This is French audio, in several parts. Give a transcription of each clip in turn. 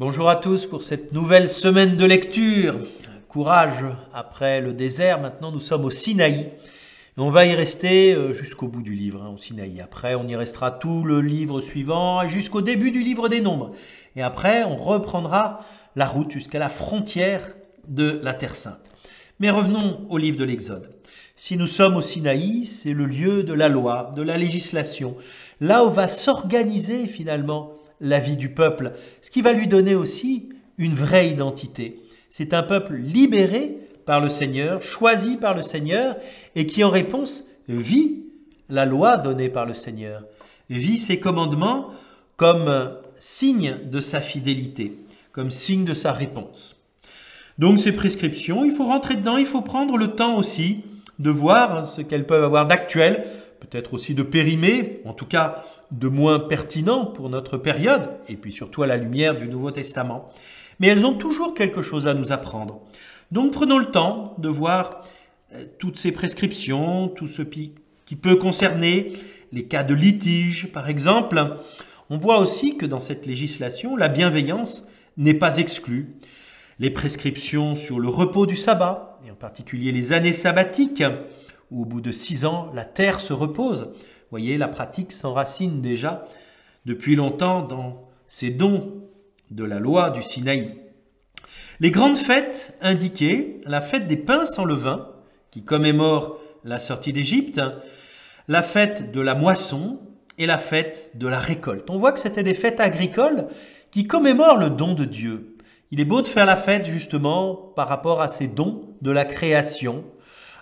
Bonjour à tous pour cette nouvelle semaine de lecture. Courage après le désert, maintenant nous sommes au Sinaï. Et on va y rester jusqu'au bout du livre, au Sinaï. Après, on y restera tout le livre suivant jusqu'au début du livre des Nombres. Et après, on reprendra la route jusqu'à la frontière de la Terre Sainte. Mais revenons au livre de l'Exode. Si nous sommes au Sinaï, c'est le lieu de la loi, de la législation. Là où va s'organiser finalement la vie du peuple, ce qui va lui donner aussi une vraie identité. C'est un peuple libéré par le Seigneur, choisi par le Seigneur, et qui en réponse vit la loi donnée par le Seigneur, vit ses commandements comme signe de sa fidélité, comme signe de sa réponse. Donc ces prescriptions, il faut rentrer dedans, il faut prendre le temps aussi de voir ce qu'elles peuvent avoir d'actuel, peut-être aussi de périmé, en tout cas de moins pertinent pour notre période, et puis surtout à la lumière du Nouveau Testament. Mais elles ont toujours quelque chose à nous apprendre. Donc prenons le temps de voir toutes ces prescriptions, tout ce qui peut concerner les cas de litige, par exemple. On voit aussi que dans cette législation, la bienveillance n'est pas exclue. Les prescriptions sur le repos du sabbat, et en particulier les années sabbatiques, où au bout de 6 ans, la terre se repose. Vous voyez, la pratique s'enracine déjà depuis longtemps dans ces dons de la loi du Sinaï. Les grandes fêtes indiquées, la fête des pains sans levain, qui commémore la sortie d'Égypte, la fête de la moisson et la fête de la récolte. On voit que c'était des fêtes agricoles qui commémorent le don de Dieu. Il est beau de faire la fête justement par rapport à ces dons de la création.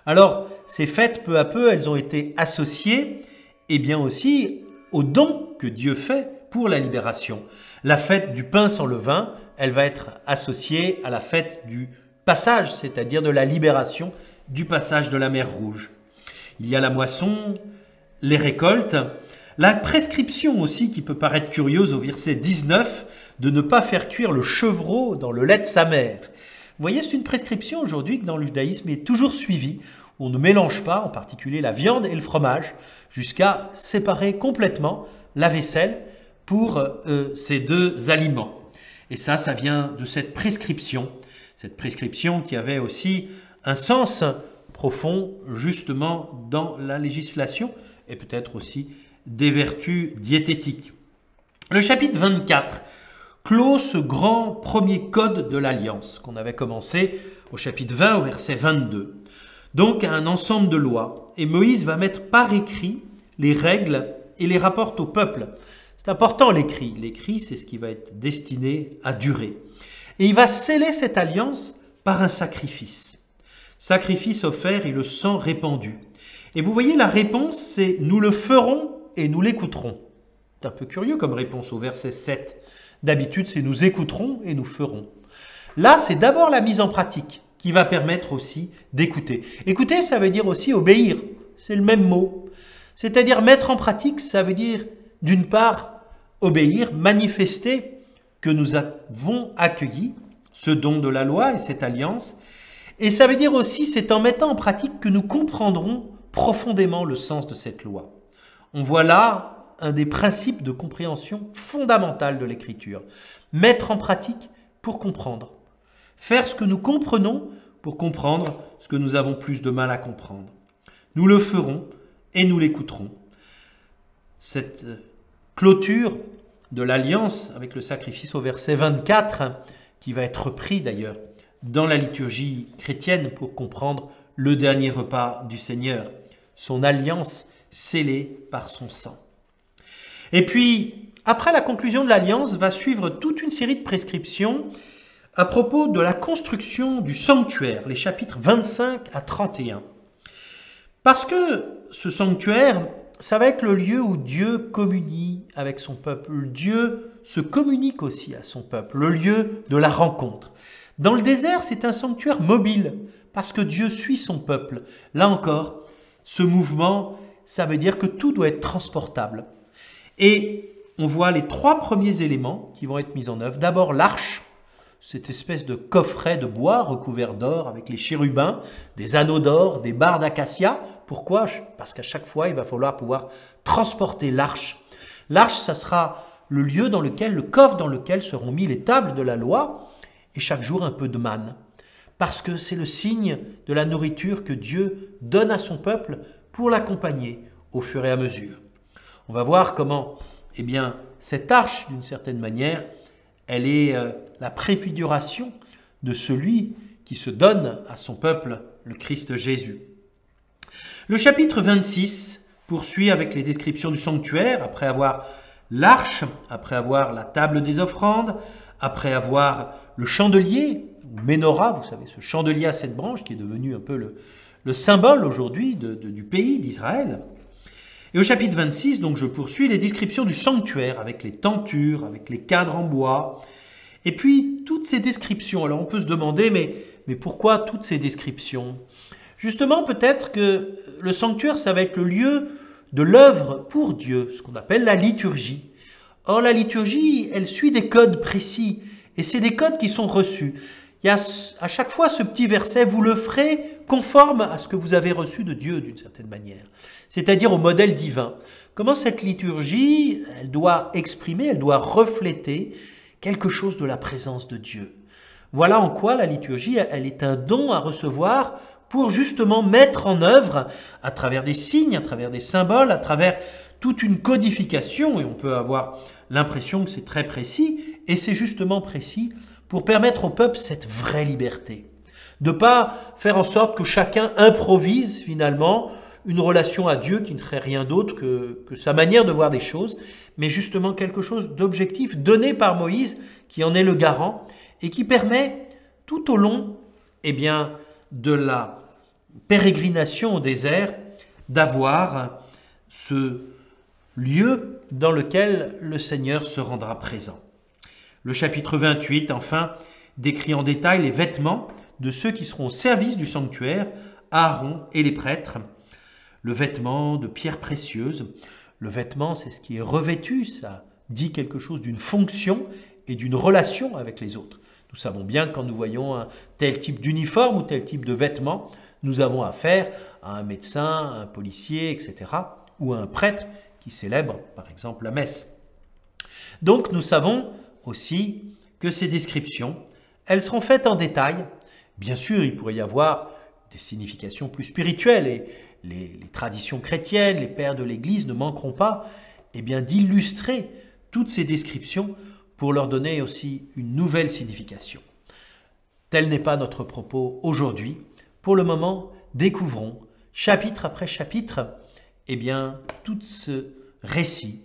Alors, ces fêtes, peu à peu, elles ont été associées et bien aussi aux dons que Dieu fait pour la libération. La fête du pain sans levain, elle va être associée à la fête du passage, c'est-à-dire de la libération du passage de la mer Rouge. Il y a la moisson, les récoltes, la prescription aussi qui peut paraître curieuse au verset 19 de ne pas faire cuire le chevreau dans le lait de sa mère. Vous voyez, c'est une prescription aujourd'hui que dans le judaïsme est toujours suivie. On ne mélange pas, en particulier la viande et le fromage, jusqu'à séparer complètement la vaisselle pour ces deux aliments. Et ça vient de cette prescription qui avait aussi un sens profond justement dans la législation et peut-être aussi des vertus diététiques. Le chapitre 24 clôt ce grand premier code de l'Alliance qu'on avait commencé au chapitre 20 au verset 22. Donc un ensemble de lois. Et Moïse va mettre par écrit les règles et les rapporte au peuple. C'est important l'écrit. L'écrit, c'est ce qui va être destiné à durer. Et il va sceller cette alliance par un sacrifice. Sacrifice offert et le sang répandu. Et vous voyez, la réponse, c'est « nous le ferons et nous l'écouterons ». C'est un peu curieux comme réponse au verset 7. D'habitude, c'est « nous écouterons et nous ferons ». Là, c'est d'abord la mise en pratique qui va permettre aussi d'écouter. Écouter, ça veut dire aussi obéir. C'est le même mot. C'est-à-dire mettre en pratique, ça veut dire d'une part obéir, manifester que nous avons accueilli ce don de la loi et cette alliance. Et ça veut dire aussi, c'est en mettant en pratique que nous comprendrons profondément le sens de cette loi. On voit là un des principes de compréhension fondamentale de l'Écriture. Mettre en pratique pour comprendre. Faire ce que nous comprenons pour comprendre ce que nous avons plus de mal à comprendre. Nous le ferons et nous l'écouterons. Cette clôture de l'alliance avec le sacrifice au verset 24, qui va être repris d'ailleurs dans la liturgie chrétienne pour comprendre le dernier repas du Seigneur, son alliance scellée par son sang. Et puis, après la conclusion de l'alliance, va suivre toute une série de prescriptions à propos de la construction du sanctuaire, les chapitres 25 à 31. Parce que ce sanctuaire, ça va être le lieu où Dieu communie avec son peuple. Dieu se communique aussi à son peuple, le lieu de la rencontre. Dans le désert, c'est un sanctuaire mobile, parce que Dieu suit son peuple. Là encore, ce mouvement, ça veut dire que tout doit être transportable. Et on voit les 3 premiers éléments qui vont être mis en œuvre. D'abord l'arche, cette espèce de coffret de bois recouvert d'or avec les chérubins, des anneaux d'or, des barres d'acacia. Pourquoi? Parce qu'à chaque fois, il va falloir pouvoir transporter l'arche. L'arche, ça sera le lieu dans lequel, le coffre dans lequel seront mis les tables de la loi, et chaque jour un peu de manne. Parce que c'est le signe de la nourriture que Dieu donne à son peuple pour l'accompagner au fur et à mesure. On va voir comment, eh bien, cette arche, d'une certaine manière, elle est la préfiguration de celui qui se donne à son peuple, le Christ Jésus. Le chapitre 26 poursuit avec les descriptions du sanctuaire, après avoir l'arche, après avoir la table des offrandes, après avoir le chandelier, ou menorah, vous savez, ce chandelier à 7 branches qui est devenu un peu le symbole aujourd'hui du pays d'Israël. Et au chapitre 26, donc je poursuis les descriptions du sanctuaire avec les tentures, avec les cadres en bois. Et puis, toutes ces descriptions, alors on peut se demander, mais pourquoi toutes ces descriptions? Justement, peut-être que le sanctuaire, ça va être le lieu de l'œuvre pour Dieu, ce qu'on appelle la liturgie. Or, la liturgie, elle suit des codes précis, et c'est des codes qui sont reçus. Il y a à chaque fois ce petit verset, vous le ferez conforme à ce que vous avez reçu de Dieu d'une certaine manière, c'est-à-dire au modèle divin. Comment cette liturgie, elle doit exprimer, elle doit refléter quelque chose de la présence de Dieu. Voilà en quoi la liturgie, elle est un don à recevoir pour justement mettre en œuvre, à travers des signes, à travers des symboles, à travers toute une codification, et on peut avoir l'impression que c'est très précis, et c'est justement précis pour permettre au peuple cette vraie liberté. De ne pas faire en sorte que chacun improvise finalement une relation à Dieu qui ne serait rien d'autre que sa manière de voir des choses, mais justement quelque chose d'objectif donné par Moïse, qui en est le garant, et qui permet tout au long de la pérégrination au désert d'avoir ce lieu dans lequel le Seigneur se rendra présent. Le chapitre 28, enfin, décrit en détail les vêtements de ceux qui seront au service du sanctuaire, Aaron et les prêtres. Le vêtement de pierres précieuses. Le vêtement, c'est ce qui est revêtu, ça dit quelque chose d'une fonction et d'une relation avec les autres. Nous savons bien que quand nous voyons un tel type d'uniforme ou tel type de vêtements, nous avons affaire à un médecin, à un policier, etc., ou à un prêtre qui célèbre, par exemple, la messe. Donc, nous savons aussi que ces descriptions, elles seront faites en détail. Bien sûr, il pourrait y avoir des significations plus spirituelles et les traditions chrétiennes, les pères de l'Église ne manqueront pas d'illustrer toutes ces descriptions pour leur donner aussi une nouvelle signification. Tel n'est pas notre propos aujourd'hui. Pour le moment, découvrons, chapitre après chapitre, tout ce récit,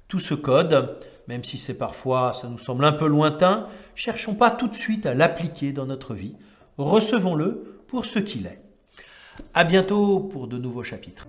tout ce code, même si c'est parfois, ça nous semble un peu lointain, cherchons pas tout de suite à l'appliquer dans notre vie. Recevons-le pour ce qu'il est. À bientôt pour de nouveaux chapitres.